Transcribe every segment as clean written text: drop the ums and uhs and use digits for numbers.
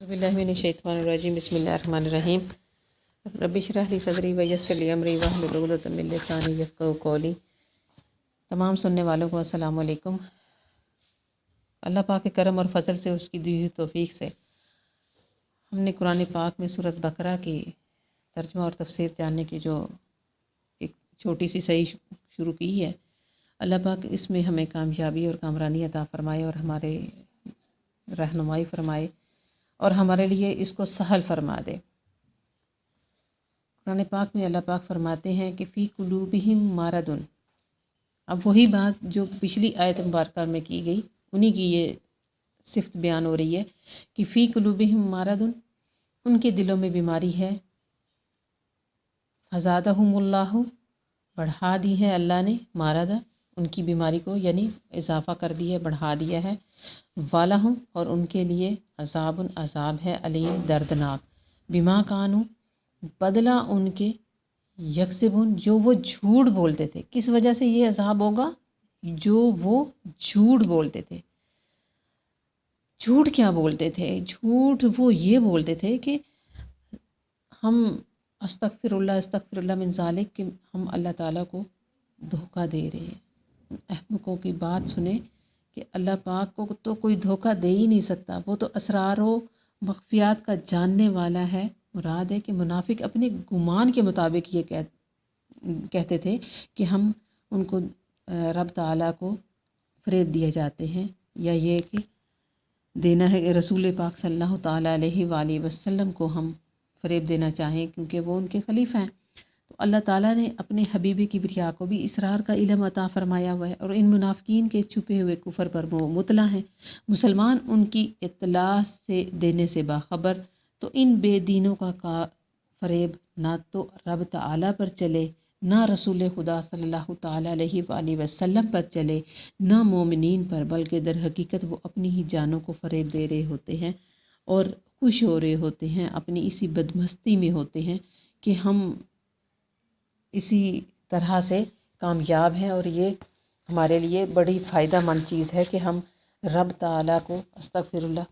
बिस्मिल्लाहिर्रहमानिर्रहीम बिस्मिल्लाहिर्रहमानिर्रहीम रब्बि इश्रह ली सदरी वयस्सिर ली अमरी वहलुल उक़दतम मिन लिसानी यफ़क़हू क़ौली। तमाम सुनने वालों को अस्सलाम वालेकुम। अल्लाह पाक के करम और फ़ज़ल से, उसकी दी हुई तौफ़ीक से हमने कुरान पाक में सूरत बकरा की तर्जुमा और तफसीर जानने की जो एक छोटी सी सही शुरू की है। अल्लाह पाक इसमें हमें कामयाबी और कामरानी अता फ़रमाए और हमारे रहनुमाई फ़रमाए और हमारे लिए इसको सहल फरमा दे। कुरान पाक में अल्लाह पाक फरमाते हैं कि फ़ी कुलूबिहिम मारदुन। अब वही बात जो पिछली आयत मुबारक में की गई, उन्हीं की ये सिफ्त बयान हो रही है कि फ़ी कुलूबिहिम मारदुन, उनके दिलों में बीमारी है। फ़ज़ादहुमुल्लाहु, बढ़ा दी है अल्लाह ने, मारदा उनकी बीमारी को, यानी इजाफ़ा कर दिया है, बढ़ा दिया है। वालहुम, और उनके लिए अज़ाबुन, अज़ाब है, अलीम, दर्दनाक। बिमा कानू, बदला उनके, यकसिबुन, जो वो झूठ बोलते थे। किस वजह से ये अज़ाब होगा? जो वो झूठ बोलते थे। झूठ क्या बोलते थे? झूठ वो ये बोलते थे कि हम अस्तगफिरुल्लाह मिन ज़ालिक, कि हम अल्लाह ताला को धोखा दे रहे हैं। अहमकों की बात सुने कि अल्लाह पाक को तो कोई धोखा दे ही नहीं सकता। वो तो असरार व मख्फियात का जानने वाला है। मुराद है कि मुनाफिक अपने गुमान के मुताबिक ये कहते थे कि हम उनको रब ताला को फ़रेब दिए जाते हैं, या ये कि देना है कि रसूल पाक सल्लल्लाहु ताला अलैहि वसल्लम को हम फ़रेब देना चाहें क्योंकि वो उनके खलीफा हैं। तो अल्लाह ताला ने अपने हबीब किबरिया को भी इसरार का इल्म अता फ़रमाया हुआ है और इन मुनाफिकीन के छुपे हुए कुफर पर वो मुतला हैं। मुसलमान उनकी इत्तला से देने से बाखबर, तो इन बेदीनों का फ़रेब ना तो रब ताला पर चले, ना रसूल खुदा सल्लल्लाहु ताला अलैहि वसल्लम पर चले, ना मोमिनीन पर, बल्कि दर हकीकत वो अपनी ही जानों को फ़रेब दे रहे होते हैं और खुश हो रहे होते हैं, अपनी इसी बदमस्ती में होते हैं कि हम इसी तरह से कामयाब हैं। और ये हमारे लिए बड़ी फ़ायदा मंद चीज़ है कि हम रब ताला को अस्तगफिरुल्लाह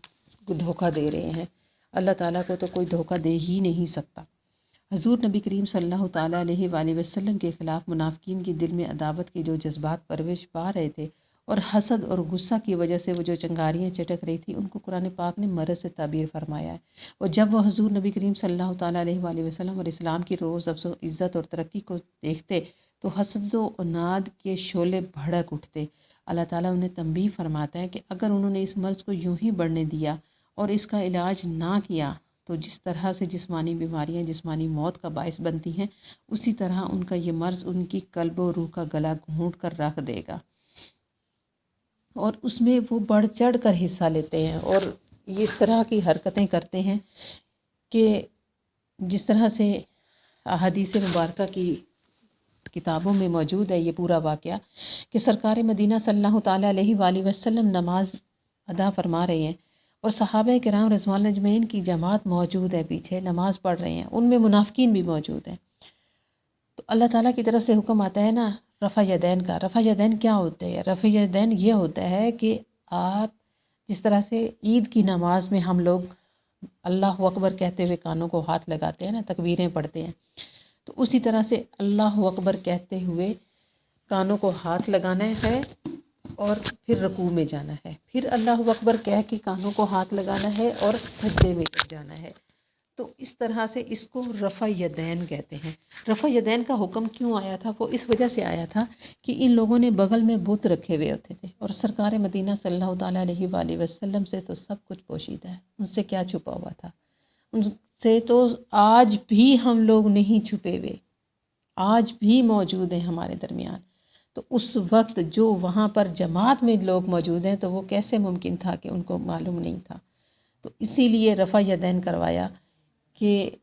को धोखा दे रहे हैं। अल्लाह ताला को तो कोई धोखा दे ही नहीं सकता। हज़ूर नबी करीम सल्लल्लाहु ताला अलैहि वसल्लम के ख़िलाफ़ मुनाफ़िकीन के दिल में अदावत के जो जज्बात परवरिश पा रहे थे और हसद और गुस्सा की वजह से वो जो चिंगारियाँ चटक रही थी, उनको कुरान पाक ने मरज़ से ताबीर फरमाया है। और जब वो हज़ूर नबी करीम सल्लल्लाहु ताला अलैहि वसल्लम और इस्लाम की रोज़ अफ़ज़ो इज़्ज़त और तरक्की को देखते तो हसद व अनाद के शोले भड़क उठते। अल्लाह ताला उन्हें तंबीह फरमाता है कि अगर उन्होंने इस मर्ज़ को यूं ही बढ़ने दिया और इसका इलाज ना किया तो जिस तरह से जिस्मानी बीमारियां जिस्मानी मौत का बायस बनती हैं, उसी तरह उनका ये मर्ज़ उनकी कल्ब और रूह का गला घूंट कर रख देगा और उसमें वो बढ़ चढ़ कर हिस्सा लेते हैं और ये इस तरह की हरकतें करते हैं कि जिस तरह से अहादीस मुबारक की किताबों में मौजूद है ये पूरा वाक़या कि सरकार मदीना सल्लल्लाहु ताला अलैहि वसल्लम नमाज अदा फरमा रहे हैं और सहाबा किराम रिज़वानुल्लाह अजमईन की जमात मौजूद है, पीछे नमाज़ पढ़ रहे हैं, उनमें मुनाफिकीन भी मौजूद हैं। तो अल्लाह ताला की तरफ से हुक्म आता है ना रफ़ा यदैन का। रफ़ा यदैन क्या होते हैं? रफ़ा यदैन ये होता है कि आप जिस तरह से ईद की नमाज में हम लोग अल्लाह अकबर कहते हुए कानों को हाथ लगाते हैं ना, तकबीरें पढ़ते हैं, तो उसी तरह से अल्लाह अकबर कहते हुए कानों को हाथ लगाना है और फिर रकू में जाना है, फिर अल्लाह अकबर कह के कानों को हाथ लगाना है और सजदे में जाना है। तो इस तरह से इसको रफ़ा यदैन कहते हैं। रफ़ा यदैन का हुक्म क्यों आया था? वो इस वजह से आया था कि इन लोगों ने बगल में बुत रखे हुए होते थे और सरकार मदीना सल्लल्लाहु ताला अलैहि वसल्लम से तो सब कुछ पोशीदा है, उनसे क्या छुपा हुआ था? उनसे तो आज भी हम लोग नहीं छुपे हुए, आज भी मौजूद हैं हमारे दरमियान। तो उस वक्त जो वहाँ पर जमात में लोग मौजूद हैं तो वो कैसे मुमकिन था कि उनको मालूम नहीं था? तो इसीलिए रफ़ा यदैन करवाया कि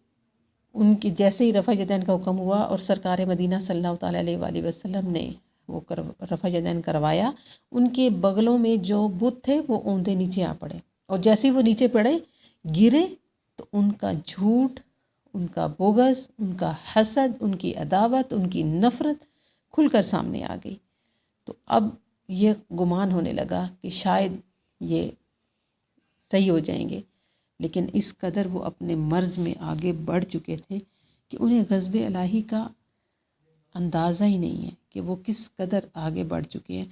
उनकी जैसे ही रफ़ा यदैन का हुक्म हुआ और सरकार मदीना सल्लल्लाहु ताला अलैहि वसल्लम ने वो रफ़ा यदैन करवाया, उनके बगलों में जो बुत थे वो औंधे नीचे आ पड़े और जैसे ही वो नीचे पड़े गिरे तो उनका झूठ, उनका बोगस, उनका हसद, उनकी अदावत, उनकी नफ़रत खुलकर सामने आ गई। तो अब ये गुमान होने लगा कि शायद ये सही हो जाएंगे, لیکن اس قدر وہ اپنے مرض میں آگے بڑھ چکے تھے کہ انہیں غضب الہی کا اندازہ ہی نہیں ہے کہ وہ کس قدر آگے بڑھ چکے ہیں،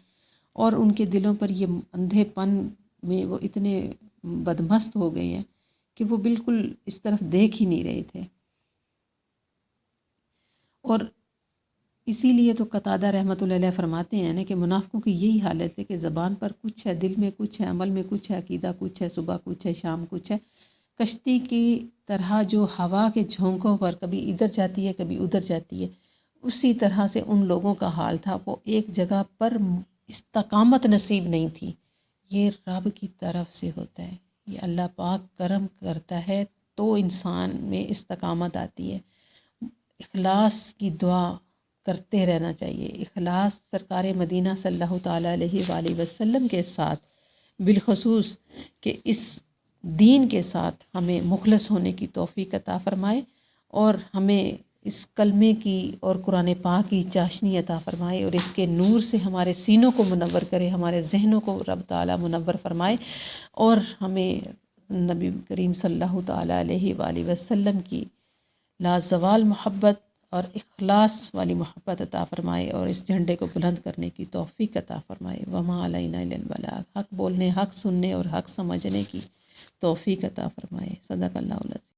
اور ان کے دلوں پر یہ اندھے پن میں وہ اتنے بدمست ہو گئے ہیں کہ وہ بالکل اس طرف دیکھ ہی نہیں رہے تھے۔ اور اسی لیے تو قتادہ رحمۃ اللہ علیہ فرماتے ہیں نا کہ منافقوں کی یہی حالت ہے کہ زبان پر کچھ ہے، دل میں کچھ ہے، عمل میں کچھ ہے، عقیدہ کچھ ہے، صبح کچھ ہے، شام کچھ ہے۔ کشتی کی طرح جو ہوا کے جھونکوں پر کبھی ادھر جاتی ہے کبھی ادھر جاتی ہے، اسی طرح سے ان لوگوں کا حال تھا۔ وہ ایک جگہ پر استقامت نصیب نہیں تھی۔ یہ رب کی طرف سے ہوتا ہے، یہ اللہ پاک کرم کرتا ہے تو انسان میں استقامت آتی ہے۔ اخلاص کی دعا کرتے رہنا چاہیے۔ اخلاص سرکار مدینہ صلی اللہ تعالیٰ علیہ وآلہ وسلم کے ساتھ، بالخصوص کہ اس دین کے ساتھ ہمیں مخلص ہونے کی توفیق عطا فرمائے، اور ہمیں اس کلمے کی اور قرآن پاک کی چاشنی عطا فرمائے، اور اس کے نور سے ہمارے سینوں کو منور کرے، ہمارے ذہنوں کو رب تعالیٰ منور فرمائے، اور ہمیں نبی کریم صلی اللہ تعالیٰ علیہ وآلہ وسلم کی لازوال محبت اور اخلاص والی محبت عطا فرمائے، اور اس جھنڈے کو بلند کرنے کی توفیق عطا فرمائے۔ وما علینا الا البلاغ، حق بولنے، حق سننے اور حق سمجھنے کی توفیق عطا فرمائے۔ صدق اللہ العظیم۔